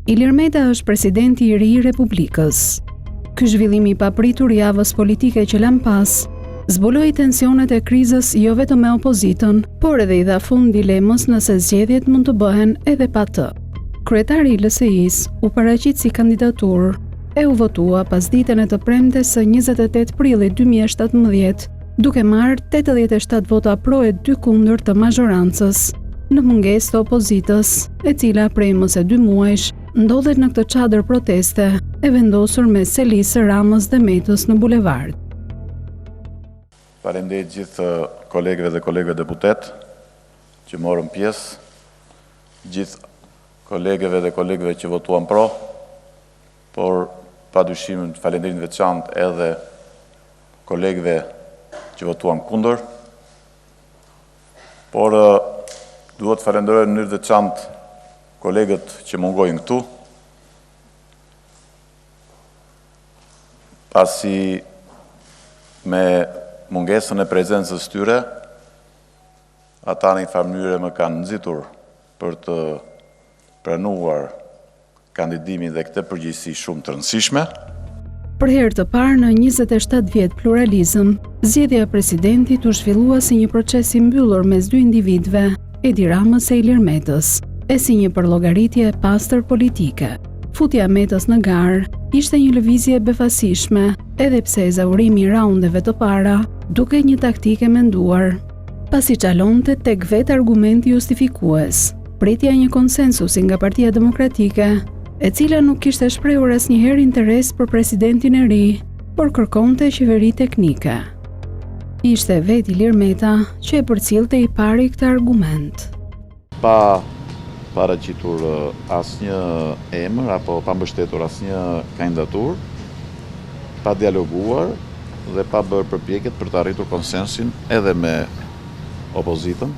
Ilir Meta është presidenti i ri i Republikës. Ky zhvillim i papritur i javës politike që lan pas, zbuloi tensionet e krizës jo vetëm me opozitën, por edhe i dha fund dilemës nëse zgjedhjet mund të bëhen edhe pa të. Kryetari i LSI-s u paraqit si kandidaturë e u votua pas ditën e të premtes së 28 prillit 2017, duke marrë 87 vota pro e 2 kundër të mazhorancës, në mungesë të opozitës, e cila prej mos e 2 muajsh ndodhet në këtë çadër proteste e vendosur mes Selisë, Ramës dhe Metës në bulevard. Faleminderit gjithë kolegëve dhe kolegëve deputet që morën pjesë, gjithë kolegëve dhe kolegëve që votuan pro, por padyshim falënderim veçantë edhe kolegëve që votuan kundër, por duhet falenderoj në mënyrë veçantë kolegët që mungojnë këtu, pasi me mungesën e prezencës tyre, ata në një farë mënyrë më kanë nxitur për të pranuar kandidimin dhe këtë përgjegjësi shumë të rëndësishme. Për herë të parë në 27 vjet pluralizëm, zgjedhja e presidentit u zhvillua si një proces i mbyllur mes 2 individëve, Edi Ramës e Ilir Metës, e si një përllogaritje e pastër politike. Futja e Metës në garë ishte një lëvizje befasishme, edhe pse ezaurimi i raundeve të para duke një taktike menduar, pasi çalonte tek vetë argumenti justifikues, pritja një konsensusi nga Partia Demokratike, e cila nuk kishte shprehur asnjëherë interes për presidentin e ri, por kërkonte qeveri teknike. Ishte vetë Ilir Meta që e përcillte i pari këtë argument. Pa paraqitur asnjë emër apo pa mbështetur asnjë kandidaturë, pa dialoguar dhe pa bërë përpjekjet për të arritur konsensin edhe me opozitën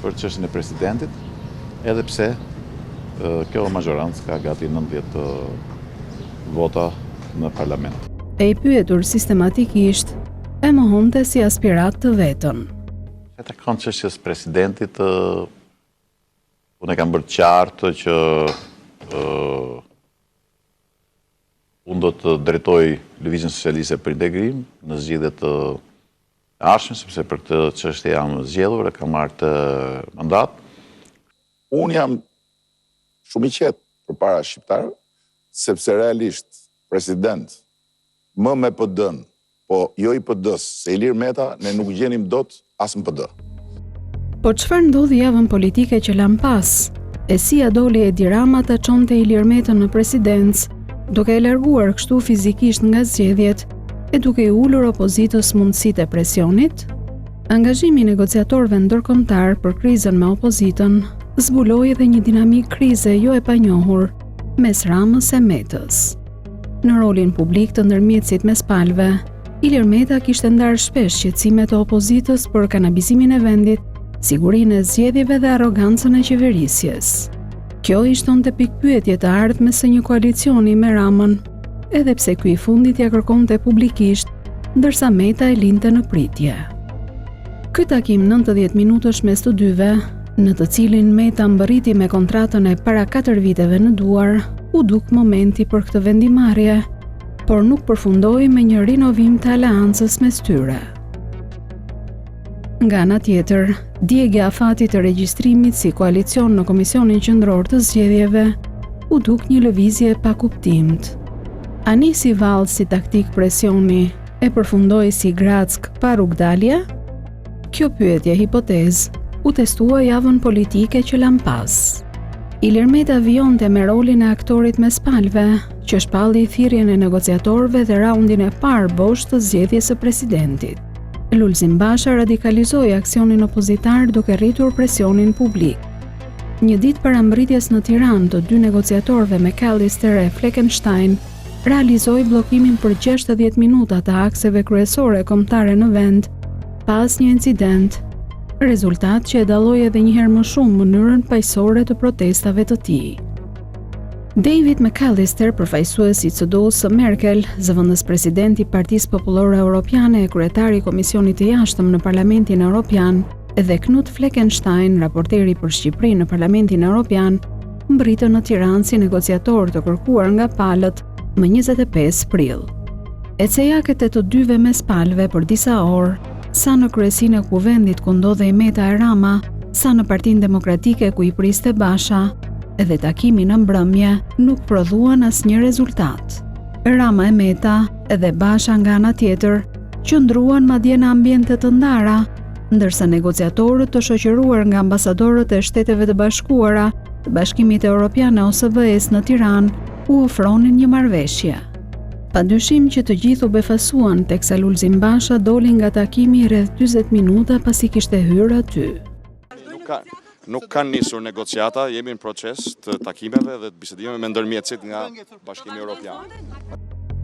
për çështjen e presidentit, edhe pse kjo mazhorancë ka gati 90 vota në parlament. E i pyetur sistematikisht, e mohonte si aspirat të vetën. E takon çështjes presidentit, unë e kam bërë qartë që unë do të drejtoj Lëvizjen Socialiste për Integrim në zgjedhjet të ardhshme, sepse për këtë çështje jam zgjedhur e kam marrë të mandat. Unë jam shumë i qetë përpara shqiptarëve, sepse realisht president më me PD-n, po jo i PD-s, se Ilir Meta ne nuk gjenim dot as në PD. Po çfarë ndodhi javën politike që lan pas? E si ja doli Edi Rama ta çonte Ilir Metën në presidencë, duke e larguar kështu fizikisht nga zgjedhjet e duke i ulur opozitës mundësitë e presionit? Angazhimi i negociatorëve ndërkombëtar për krizën me opozitën zbuloi edhe një dinamik krize jo e panjohur mes Ramës e Metës. Në rolin publik të ndërmjetësit mes palëve, Ilir Meta kishte ndarë shpesh shqetësimet e opozitës për kanabizimin e vendit, sigurinë e zgjedhjeve dhe arrogancën e qeverisjes. Kjo i shtonte pikpyetje të ardhmes së një koalicioni me Ramën, edhe pse ky i fundit ja kërkonte publikisht, ndërsa Meta e linte në pritje. Ky takim 90 minutësh mes të dyve, në të cilin Meta mbërriti me kontratën e para 4 viteve në duar, u duk momenti për këtë vendimarrje, por nuk përfundoi me një rinovim të aleancës mes tyre. Nga ana tjetër, djegja afati të regjistrimit si koalicion në Komisionin Qendror të Zgjedhjeve u duk një lëvizje pa kuptimt. A nisi vallë si taktik presioni e përfundoi si grack pa rrugdalje? Kjo pyetje hipotezë u testua javën politike që lan pas. Ilir Meta vijonte me rolin e aktorit mes palëve, që shpalli thirrjen e negociatorëve dhe raundin e parë bosh të zgjedhjes së presidentit. Lulzim Basha radikalizoi aksionin opozitar duke rritur presionin publik. Një ditë para mbërritjes në Tiranë të 2 negociatorëve McAllister e Fleckenstein, realizoi bllokimin për 60 minuta të akseve kryesore kombëtare në vend, pas një incident, rezultat që e dalloi edhe një herë më shumë mënyrën paqësore të protestave të tij. David McAllister, përfaqësues i CDU-s së Merkel, zëvendës presidenti i Partisë Popullore Europiane e kryetari i Komisionit të Jashtëm në Parlamentin Evropian, dhe Knut Fleckenstein, raporteri për Shqipërinë në Parlamentin Evropian, mbritën në Tiranë si negociator të kërkuar nga palët më 25 prill. Ecejaket e të dyve mes palëve për disa orë, sa në kryesinë e kuvendit ku ndodhej Meta e Rama, sa në Partinë Demokratike ku i priste Basha, edhe takimi në mbrëmje nuk prodhuan asnjë rezultat. Rama e Meta edhe Basha nga ana tjetër qëndruan madje në ambiente të ndara, ndërsa negociatorët të shoqëruar nga ambasadorët e Shteteve të Bashkuara, të Bashkimit Evropian e OSBE-s në Tiranë, u ofronin një marrëveshje. Padyshim që të gjithë u befasuan teksa Lulzim Basha doli nga takimi rreth 40 minuta pasi kishte hyrë aty. Nuk kanë nisur negociata, jemi në proces të takimeve dhe të bisedimeve me ndërmjetësit nga Bashkimi Evropian.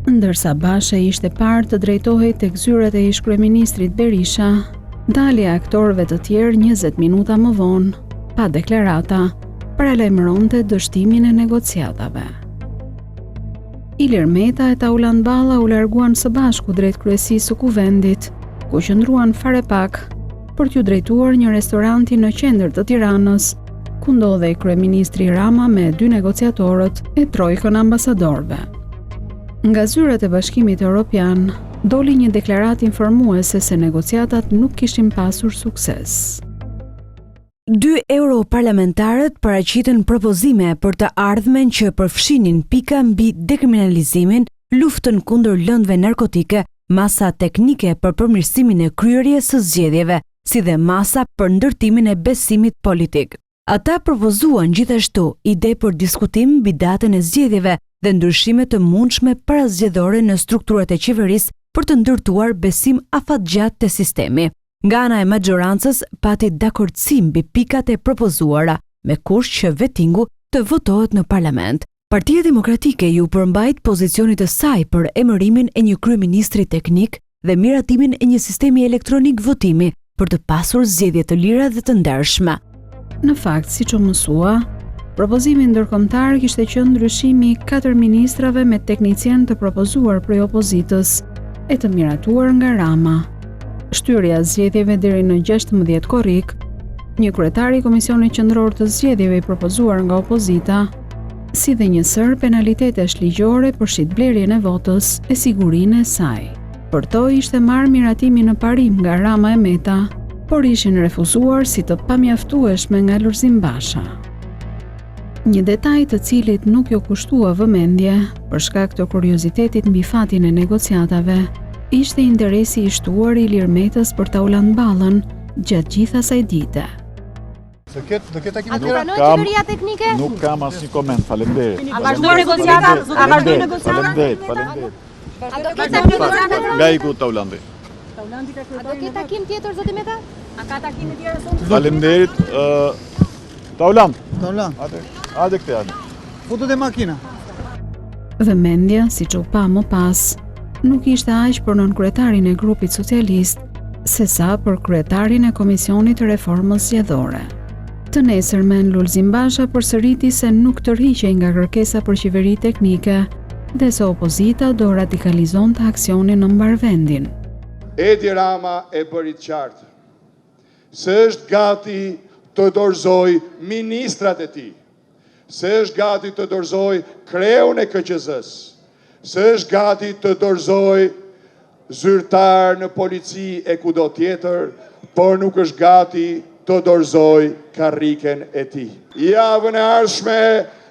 Ndërsa Basha ishte parë të drejtohej tek zyrat e ish-kryeministrit Berisha, dalja e aktorëve të tjerë 20 minuta më vonë, pa deklarata, paralajmëronte dështimin e negociatave. Ilir Meta e Tauland Balla u larguan së bashku drejt kryesisë së kuvendit, ku qëndruan fare pak për t'ju drejtuar një restoranti në qendër të Tiranës, ku ndodhej kryeministri Rama me 2 negociatorët e trojkën ambasadorëve. Nga zyrat e Bashkimit Evropian doli një deklaratë informuese se negociatat nuk kishin pasur sukses. 2 europarlamentarët paraqitën propozime për të ardhmen që përfshinin pika mbi dekriminalizimin, luftën kundër lëndëve narkotike, masa teknike për përmirësimin e kryerjes së zgjedhjeve, si dhe masa për ndërtimin e besimit politik. Ata propozuan gjithashtu ide për diskutim mbi datën e zgjedhjeve dhe ndryshime të mundshme parazgjedhore në strukturat e qeverisë për të ndërtuar besim afatgjatë te sistemi. Nga ana e majorancës pati dakordsi mbi pikat e propozuara, me kusht që vettingu të votohet në parlament. Partia Demokratike ju përmbajt pozicionit të saj për emërimin e një kryeministri teknik dhe miratimin e një sistemi elektronik votimi për të pasur zgjedhje të lira dhe të ndershme. Në fakt, siç u mësua, propozimi ndërkombëtar kishte qenë ndryshimi 4 ministrave me teknicien të propozuar prej opozitës e të miratuar nga Rama. Shtyrja zgjedhjeve deri në 16 korrik, një kryetar i Komisionit Qendror të Zgjedhjeve i propozuar nga opozita, si dhe një sër penalitetesh ligjore për shitblerjen e votës e sigurinë e saj. Për to ishte marrë miratimi në parim nga Rama e Meta, por ishin refuzuar si të pamjaftueshme nga Lulzim Basha. Një detaj të cilit nuk ju kushtua vëmendje për shkak të kuriozitetit mbi fatin e negociatave, ishte interesi i shtuar i Ilir Metës për Tauland Ballën gjatë gjithë asaj dite. Do ketë takime A pranoj qeveria teknike? Nuk kam asnjë koment, faleminderit. A vazhdon negociata? A vazhdon negociata? Faleminderit. A do ketë takim tjetër? Nga iku Taulandi. A do ketë takim tjetër zoti Meta? A ka takime tjera sonte? Faleminderit. Tauland. Hajde këthe, hajde. Futët e makina. Vëmendja, siç u pa më pas, nuk ishte aq për nënkryetarin e grupit socialist, sesa për kryetarin e Komisionit të Reformës Zgjedhore. Të nesërmen Lulzim Basha përsëriti se nuk tërhiqej nga kërkesa për qeveri teknike dhe se opozita do radikalizonte aksionin në mbarvendin. Edi Rama e bëri të qartë se është gati të dorëzoj ministrat e tij, se është gati të dorëzoj kreun e KQZ-s, se është gati të dorëzoj zyrtar në polici e kudo tjetër, por nuk është gati të dorëzoj karriken e tij. Javën e ardhshme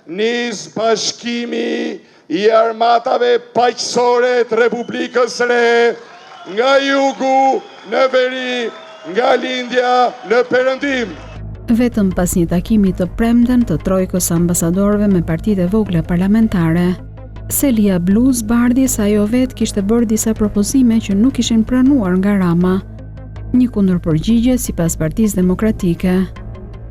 nis bashkimi i armatave paqësore të Republikës së Re nga jugu në veri, nga lindja në perëndim. Vetëm pas një takimi të premten të trojkës ambasadorëve me partitë e vogla parlamentare, Selia Bluz bardhi se ajo vetë kishte bërë disa propozime që nuk ishin pranuar nga Rama, një kundërpërgjigje sipas Partisë Demokratike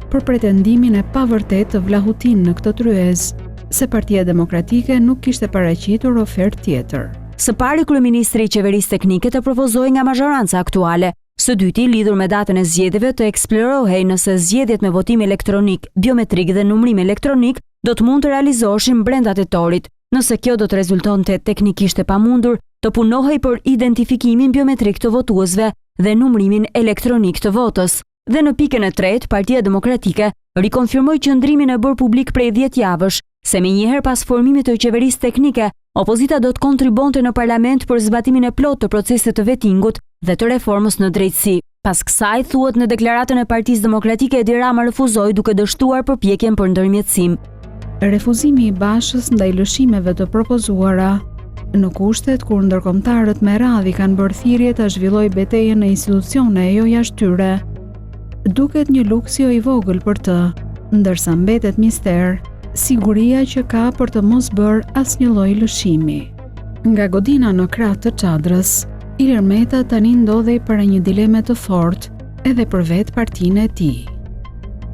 për pretendimin e pavërtet të Vlahutin në këtë tryez, se Partia Demokratike nuk kishte paraqitur ofertë tjetër. Së pari kryeministri i qeverisë teknike të propozoi nga mazhoranca aktuale. Së dyti, lidhur me datën e zgjedhjeve, të eksplorohej nëse zgjedhjet me votim elektronik, biometrik dhe numërim elektronik do të mund të realizoheshin brenda tetorit. Nëse kjo do të rezultonte teknikisht e pamundur, të punohej për identifikimin biometrik të votuesve dhe numërimin elektronik të votës. Dhe në pikën e tretë, Partia Demokratike rikonfirmoi qëndrimin e bërë publik prej 10 javësh, se menjëherë pas formimit të qeverisë teknike, opozita do të kontribonte në parlament për zbatimin e plotë të procesit të vetingut dhe të reformës në drejtësi. Pas kësaj, thuhet në deklaratën e Partisë Demokratike, Edi Rama refuzoi duke dështuar përpjekjen për ndërmjetësim. Refuzimi i Bashës ndaj lëshimeve të propozuara në kushtet kur ndërkombëtarët me radhë kanë bërë thirrje ta zhvillojë betejën në institucione jo jashtë tyre, duket një luks jo i vogël për të, ndërsa mbetet mister siguria që ka për të mos bërë asnjë lloj lëshimi. Nga godina në krah të çadrës, Ilir Meta tani ndodhej para një dileme të fortë edhe për vetë partinë e tij.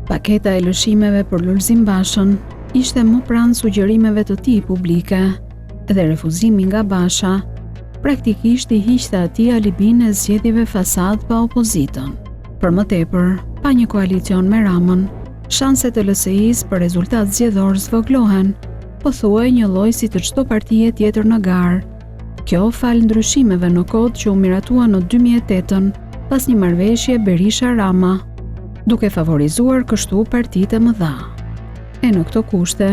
Paketa e lëshimeve për Lulzim Bashën ishte më pranë sugjerimeve të tij publike dhe refuzimi nga Basha praktikisht i hiqte atij alibinë e zgjedhjeve fasad pa opozitën. Për më tepër, pa një koalicion me Ramën, shanset e LSI-s për rezultat zgjedhor zvoglohen, pothuaj një lloj si të çdo partie tjetër në garë. Kjo fal ndryshimeve në kod që u miratua në 2008 pas një marrëveshje Berisha-Rama, duke favorizuar kështu partitë e mëdha. E në këto kushte,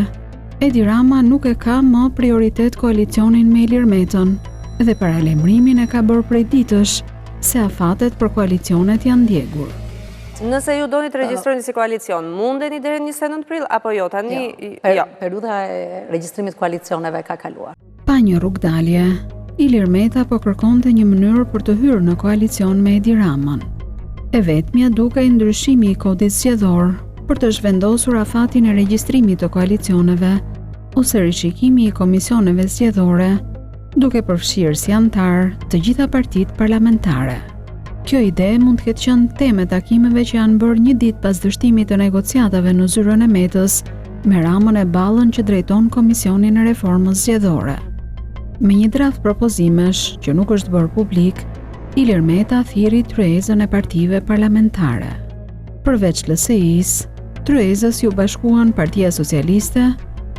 Edi Rama nuk e ka më prioritet koalicionin me Ilir Metën dhe paralajmërimin e ka bërë prej ditësh se afatet për koalicionet janë ndjegur. Nëse ju doni të regjistroni si koalicion, mundeni deri 29 prill apo jo? Tani jo. Periudha e regjistrimit koalicioneve ka kaluar. Pa një rrugdalje, Ilir Meta po kërkonte një mënyrë për të hyrë në koalicion me Edi Ramën. E vetmja dukej ndryshimi i kodit zgjedhor për të zhvendosur afatin e regjistrimit të koalicioneve ose rishikimi i komisioneve zgjedhore, duke përfshirë si antar të gjitha partitë parlamentare. Kjo ide mund të ketë qenë temë takimeve që janë bërë një ditë pas dështimit të negociatave në zyrën e Metës me Ramën e Ballën që drejton Komisionin e Reformës Zgjedhore. Me një draft propozimesh që nuk është bërë publik, Ilir Meta thirri tryezën e partive parlamentare. Përveç LSI-s, tryezës ju bashkuan Partia Socialiste,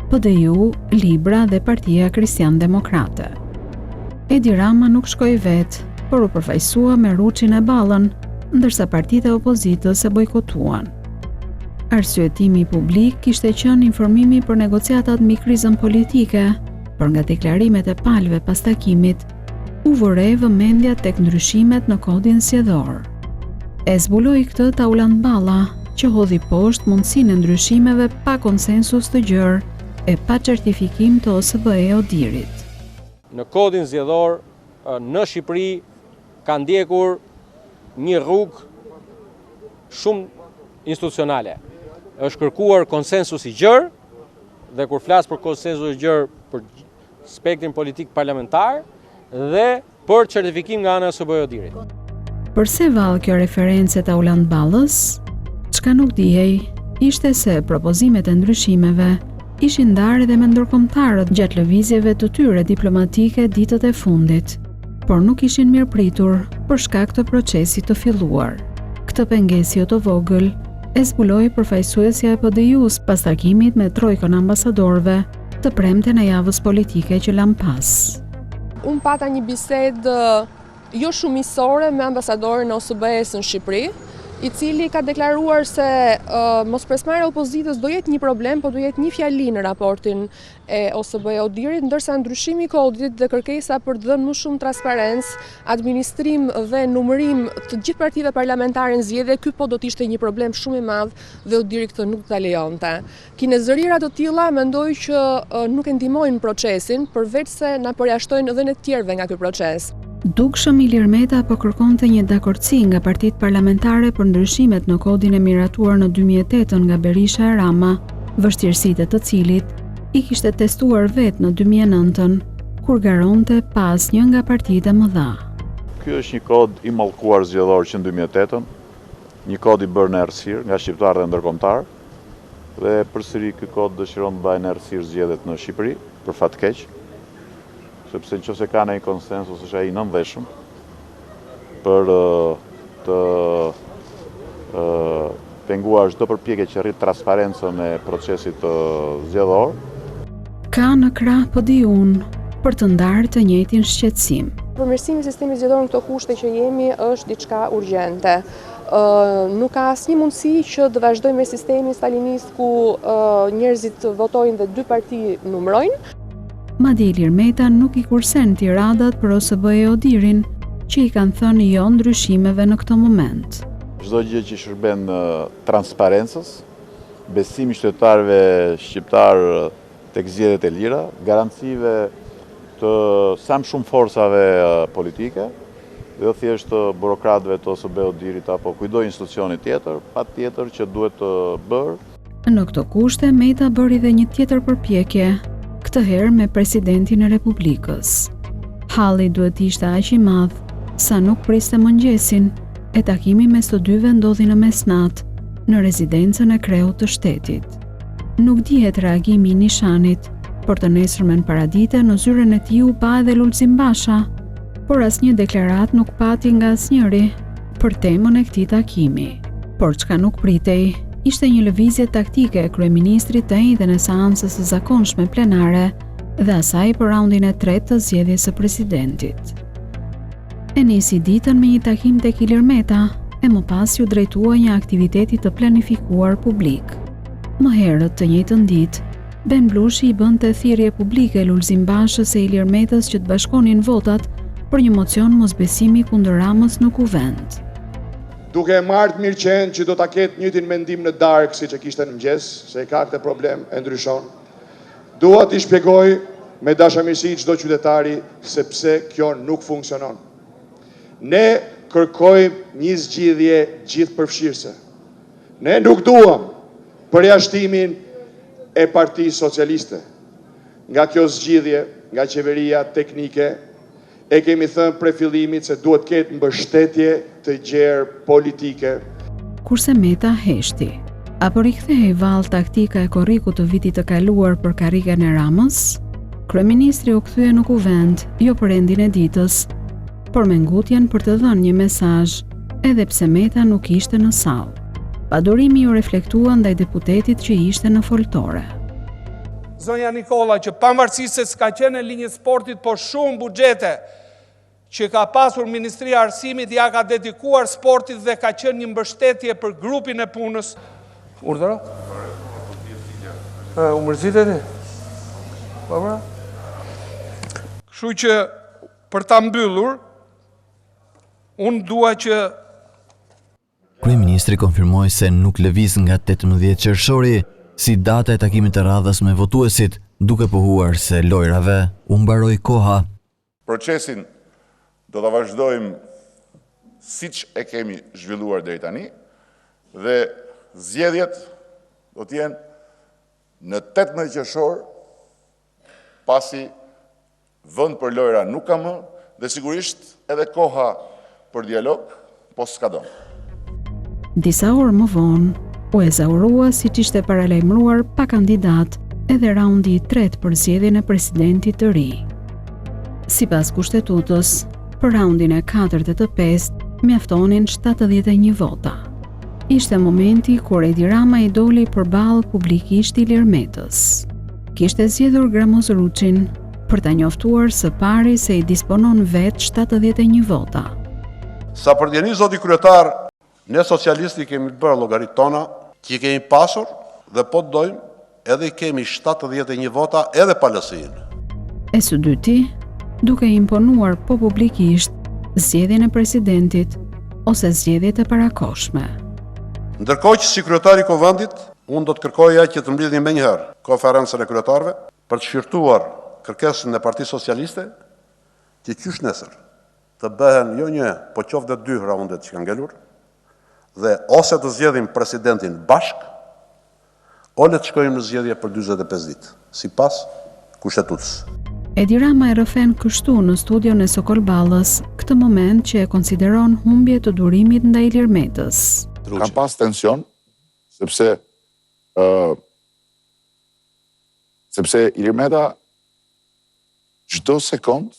PDU, Libra dhe Partia Kristian Demokrate. Edi Rama nuk shkoi vetë, por u përfaqësua me Ruçin e Ballën, ndërsa partitë e opozitës e bojkotuan. Arsyetimi publik kishte qenë informimi për negociatat mbi krizën politike, por nga deklarimet e palëve pas takimit, u vore vëmendja tek ndryshimet në kodin zgjedhor. E zbuloi këtë Tauland Balla, që hodhi poshtë mundësinë e ndryshimeve pa konsensus të gjerë e pa certifikim të OSBE Odirit. Në kodin zgjedhor në Shqipëri ka ndjekur një rrugë shumë institucionale. Është kërkuar konsensus i gjerë, dhe kur flas për konsensus i gjerë për spektrin politik parlamentar dhe për certifikim nga ana e OSBE Odirit. Përse vallë kjo referencë Tauland Ballës? Çka nuk dihej ishte se propozimet e ndryshimeve ishin ndarë edhe me ndërkombëtarët gjatë lëvizjeve të tyre diplomatike ditët e fundit, por nuk ishin mirëpritur për shkak të procesit të filluar. Këtë pengesë jo të vogël e zbuloi përfaqësuesja e PDU-s pas takimit me trojkën ambasadorëve të premten e javës politike që lan pas. Unë pata një bisedë jo shumë miqësore me ambasadorin e OSBE-s në Shqipëri, i cili ka deklaruar se mospresmarrja e opozitës do jetë një problem, po do jetë një fjali në raportin e OSBE Odirit, ndërsa ndryshimi i kodit dhe kërkesa për të dhënë më shumë transparencë, administrim dhe numërim të gjithë partive parlamentare në zgjedhje, ky po do të ishte një problem shumë i madh dhe Odiri këtë nuk ta lejonte. Kinezërira të tilla mendoj që nuk e ndihmojnë procesin, përveç se na përjashtojnë edhe në të tjerëve nga ky proces. Dukshëm Ilir Meta po kërkonte një dakordsi nga partitë parlamentare për ndryshimet në kodin e miratuar në 2008 nga Berisha e Rama, vështirësitë të cilit i kishte testuar vetë në 2009, kur garonte pas një nga partitë e mëdha. Ky është një kod i mallkuar zgjedhor që në 2008, një kod i bërë në errësirë nga shqiptarë dhe ndërkombëtarë, dhe përsëri ky kod dëshiron të bajë në errësirë zgjedhjet në Shqipëri, për fat keq, sepse nëse ka ndonjë konsensus është ai i nënveshëm për të penguar çdo përpjekje që rrit transparencën e procesit zgjedhor. Ka në krah PDU-n për të ndarë të njëjtin shqetësim. Përmirësimi i sistemit zgjedhor në këto kushte që jemi është diçka urgjente. nuk ka asnjë mundësi që të vazhdojmë me sistemin stalinist ku njerëzit votojnë dhe dy parti numrojnë. Madje Ilir Meta nuk i kursen tiradat për OSB e Odirin, që i kanë thënë jo ndryshimeve në këtë moment. Çdo gjë që shërben transparencës, besimi qytetarëve shqiptar tek zgjedhjet e lira, garancive të sa më shumë forcave politike, dhe thjesht burokratëve të OSB Odirit apo kujdo institucioni tjetër, patjetër që duhet të bërë. Në këto kushte, Meta bëri dhe një tjetër përpjekje, këtë herë me presidentin e Republikës. Halli duhet ishte aq i madh sa nuk priste mëngjesin, e takimi mes të dyve ndodhi në mesnatë, në rezidencën e kreut të shtetit. Nuk dihet reagimi i Nishanit, por të nesërmen paradite në zyren e tij u pa edhe Lulzim Basha, por asnjë deklarat nuk pati nga asnjëri për temën e këtij takimi. Por çka nuk pritej, ishte një lëvizje taktike e kryeministrit të njëjtën e seancës së zakonshme plenare dhe asaj për raundin e tretë të zgjedhjes së presidentit. E nisi ditën me një takim tek Ilir Meta, e më pas ju drejtua një aktiviteti të planifikuar publik. Më herët të njëjtën ditë, Ben Blushi i bënte thirrje publike Lulzim Bashës e Ilir Metës që të bashkonin votat për një mocion mosbesimi kundër Ramës në kuvend. Duke e marrë mirë qenë që do ta ketë njëjtin mendim në darkë siç e kishte në mëngjes, se e ka këtë problem, e ndryshon. Dua t'i shpjegoj me dashamirësi çdo qytetari se pse kjo nuk funksionon. Ne kërkojmë një zgjidhje gjithëpërfshirëse. Ne nuk duam përjashtimin e Partisë Socialiste. Nga kjo zgjidhje, nga qeveria teknike, e kemi thënë prej fillimit se duhet ketë mbështetje të gjerë politike. Kurse Meta heshti, apo rikthehej vallë taktika e korrikut të vitit të kaluar për karrigen e Ramës, kryeministri u kthye në kuvend, jo për endin e ditës, por me ngutjen për të dhënë një mesazh, edhe pse Meta nuk ishte në sallë. Padurimi ju reflektua ndaj deputetit që ishte në foltore. Zonja Nikola, që pavarësisht se s'ka qenë në linjë sportit, por shumë buxhete që ka pasur Ministria e Arsimit ja ka dedikuar sportit dhe ka qenë një mbështetje për grupin e punës. Urdhëro? U mërzitet e? Kështu që për ta mbyllur, unë dua që Kryeministri konfirmoi se nuk lëviz nga 18 qershori si data e takimit të radhës me votuesit, duke pohuar se lojrave u mbaroi koha. Procesin do ta vazhdojmë siç e kemi zhvilluar deri tani dhe zgjedhjet do të jenë në 18 qershor, pasi vend për lojra nuk ka më dhe sigurisht edhe koha për dialog po s'ka do. Disa orë më vonë, u ezaurua siç ishte paralajmëruar pa kandidat edhe raundi i tretë për zgjedhjen e presidentit të ri. Sipas kushtetutës, për raundin e 4 dhe të 5 mjaftonin 71 vota. Ishte momenti kur Edi Rama i doli përballë publikisht Ilir Metës. Kishte zgjedhur Gramoz Ruçin për ta njoftuar së pari se i disponon vetë 71 vota. Sa për djeni, zoti kryetar, ne socialisti kemi bërë llogarit tona, që kemi pasur dhe po të dojmë, edhe i kemi 71 vota edhe pa lësinë. E së dyti, duke imponuar po publikisht zgjedhjen e presidentit ose zgjedhjet e parakohshme. Ndërkohë që si kryetari i Kuvendit, unë do të kërkoja që të mbledhni menjëherë konferencën e kryetarëve për të shqyrtuar kërkesën e Partisë Socialiste, që qysh nesër të bëhen jo një, po qoftë 2 raundet që kanë ngelur, dhe ose të zgjedhim presidentin bashk, o le të shkojmë në zgjedhje për 45 ditë, sipas kushtetutës. Edi Rama e rrëfen kështu në studion e Sokol Ballës këtë moment që e konsideron humbje të durimit ndaj Ilir Metës. Ka pas tension, sepse Ilir Meta çdo sekond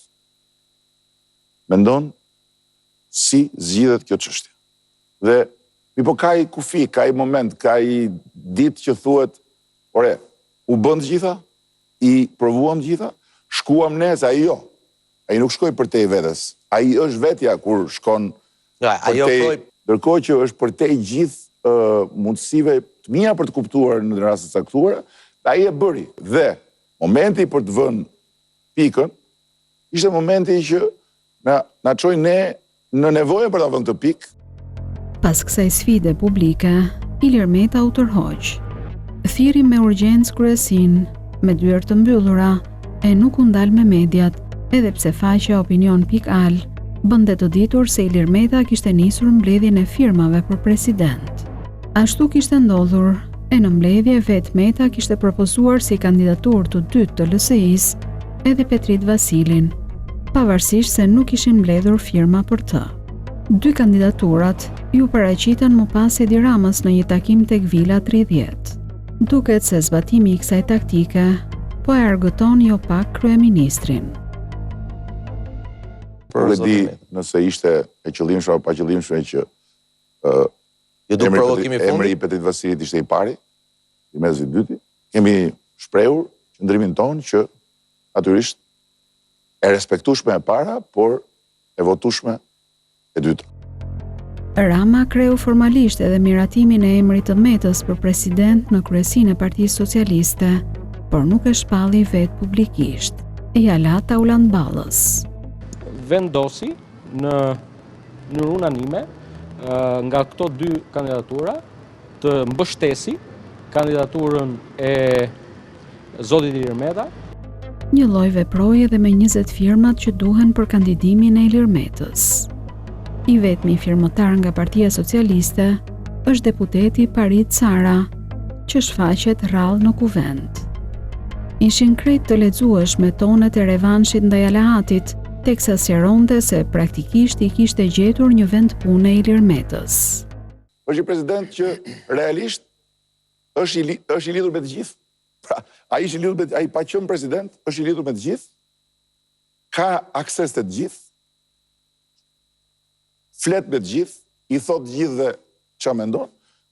mendon si zgjidhet kjo çështje. Dhe po ka i kufi, ka i moment, ka i ditë që thuhet, ore, u bën të gjitha, i provuam të gjitha, shkuam ne, se ai jo. Ai nuk shkoi për te i vetes. Ai është vetja kur shkon për te ndërkohë që është përtej gjithë mundësive të mia për të kuptuar në raste të caktuara, ai e bëri. Dhe momenti për të vënë pikën ishte momenti që na çoi ne në nevojë për ta vënë këtë pikë. Pas kësaj sfide publike, Ilir Meta u tërhoq. Thiri me urgjencë kryesin, me dyert të mbyllura, e nuk u ndal me mediat, edhe pse faqja Opinion.al bënte të ditur se Ilir Meta kishte nisur mbledhjen e firmave për president. Ashtu kishte ndodhur, e në mbledhje vetë Meta kishte propozuar si kandidatur të dytë të LSI-s edhe Petrit Vasilin, pavarësisht se nuk ishin mbledhur firma për të. Dy kandidaturat ju paraqiten më pas Edi Ramës në një takim tek Vila 30. Duket se zbatimi i kësaj taktike po e argëton jo pak kryeministrin. Por e di nëse ishte e qëllimshme apo pa qëllimshme që emri i Petrit Vasilit ishte i pari, i mezi i dyti, kemi shprehur qëndrimin tonë që natyrisht e respektueshme e para, por e votueshme e dyta. Rama kreu formalisht edhe miratimin e emrit të Metës për president në kryesinë e Partisë Socialiste, por nuk e shpalli vetë publikisht. Ja la taulan ballës. Vendosi në mënyrë unanime nga këto dy kandidatura të mbështesi kandidaturën e zotit Ilir Meta. Një lloj veproje dhe me 20 firmat që duhen për kandidimin e Ilir Metës. I vetmi firmëtar nga Partia Socialiste është deputeti Parit Sara, që shfaqet rrallë në kuvent. Ishin krejt të lexueshme tonet e revanshit ndaj Alahatit, teksa sqaronte se praktikisht i kishte gjetur një vend pune Ilir Metës. Është një president që realisht është i lidhur me të gjithë. Pra, ai pa qenë president, është i lidhur me të gjithë, ka akses të gjithë, flet me të gjithë, i thot gjithë dhe çfarë mendon.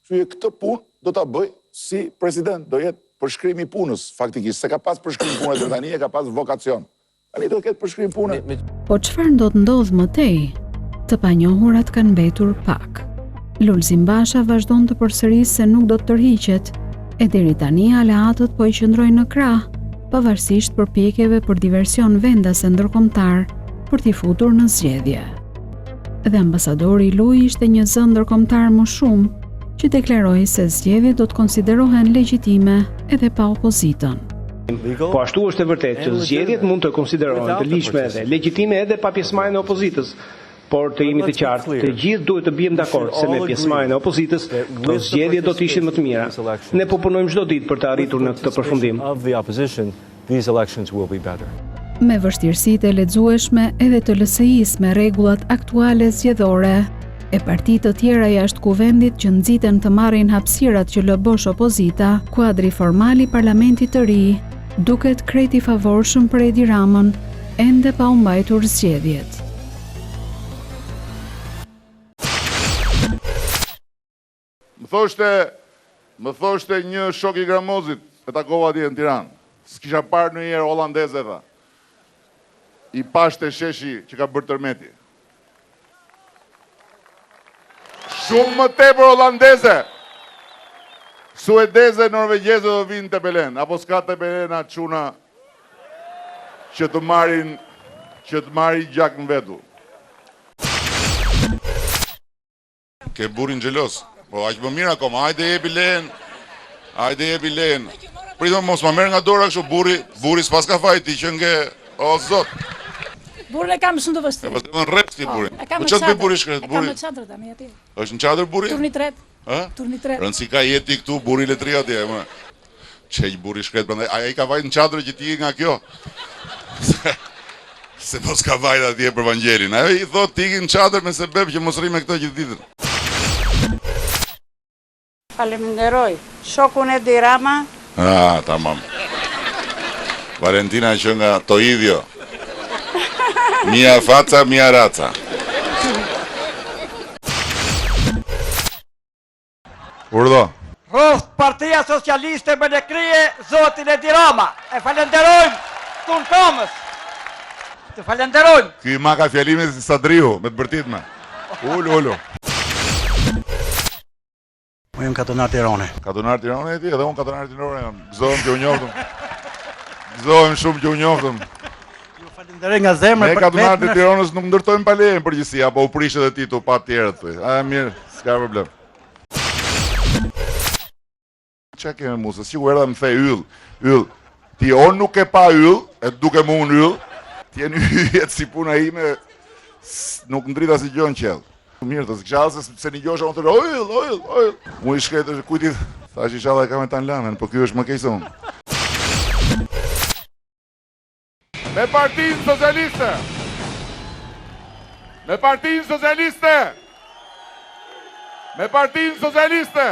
Kështu që këtë punë do ta bëj si president, do jetë përshkrimi i punës faktikisht, se ka pas përshkrim pune deri tani, ka pas vokacion. Tani do ketë përshkrim pune. Po çfarë do të ndodh më tej? Të panjohurat kanë mbetur pak. Lulzim Basha vazhdon të përsërisë se nuk do të tërhiqet, e deri tani aleatët po i qëndrojnë në krah, pavarësisht përpjekjeve për diversion vendase ndërkombëtar për t'i futur në zgjedhje. Dhe ambasadori i Lui ishte një zë ndërkombëtar më shumë, që deklaroi se zgjedhjet do të konsiderohen legjitime edhe pa opozitën. Po ashtu është e vërtetë që zgjedhjet mund të konsiderohen të ligjshme edhe legjitime edhe pa pjesëmarrjen e opozitës, por të jemi të qartë, të gjithë duhet të bijmë dakord se me pjesëmarrjen e opozitës, këto zgjedhje do të ishin më të mira. Ne po punojmë çdo ditë për të arritur në këtë përfundim. Me vështirësitë e lexueshme edhe të LSI-s me rregullat aktuale zgjedhore, e partitë të tjera jashtë kuvendit që nxiten të marrin hapësirat që lë bosh opozita, kuadri formal i parlamentit të ri duket krejt i favorshëm për Edi Ramën, ende pa u mbajtur zgjedhjet. Më thoshte një shok i Gramozit, e takova atje në Tiranë. S'kisha parë ndonjëherë holandeze, tha. I pashte sheshi që ka bërë tërmeti. Shumë më tepër holandeze. Suedeze, norvegjeze do vinë të Belen, apo s'ka të Belena çuna që të marrin gjak në vetu. Ke burin xhelos. Po aq më mirë akoma, hajde jepi lehen. Pritëm mos ma merr nga dora kështu burri s'pas ka fajti që nge o zot. Burrin e kam shumë të vështirë. Po të rrep ti burrin. Po çfarë bëj burri shkret? Burri. Kam në çadër tani aty. Është në çadër burri? Turni 3. Ë? Turni 3. Rëndsi ka jeti këtu burri letri atje, më. Çej burri shkret prandaj ai ka vajt në çadër që ti nga kjo. Se mos ka vajt atje për Vangelin. Ai i thot ti në çadër me sebeb që mos rri me këto gjithë ditën. Faleminderoj. Shokun e Edi Rama. Tamam. Valentina që nga Toidhjo. Mia faca, mia raca. Urdhë. Roft Partia Socialiste me ne krije zotin Edi Rama. E falenderojmë tun Tomës. Të falenderojmë. Ky ma ka fjalimin si Sadriu, me të bërtitme. Ulu. Unë jam katonar Tirane. Katonar Tirane e ti, edhe unë katonar Tirane jam. Gëzohem që u njoftëm. Gëzohem shumë që u njoftëm. Falenderoj nga zemra për katonar të Tiranës nuk ndërtojmë pa leje në përgjithësi, apo u prish edhe ti tu pa tjerët. A mirë, s'ka problem. Qa keme mu, se si u erdha më the yll. Ti on nuk e pa yll, e duke mu në yll, ti e një hyjet si puna ime, nuk ndrita si gjonë qellë. Mirë, të s'këshallë se një gjosha unë të oil. Mu i shkretë është kujti, thash i shalla e kam e tanë lamen, po kjo është më kejse unë. Me Partinë Socialiste! Me Partinë Socialiste! Me Partinë Socialiste!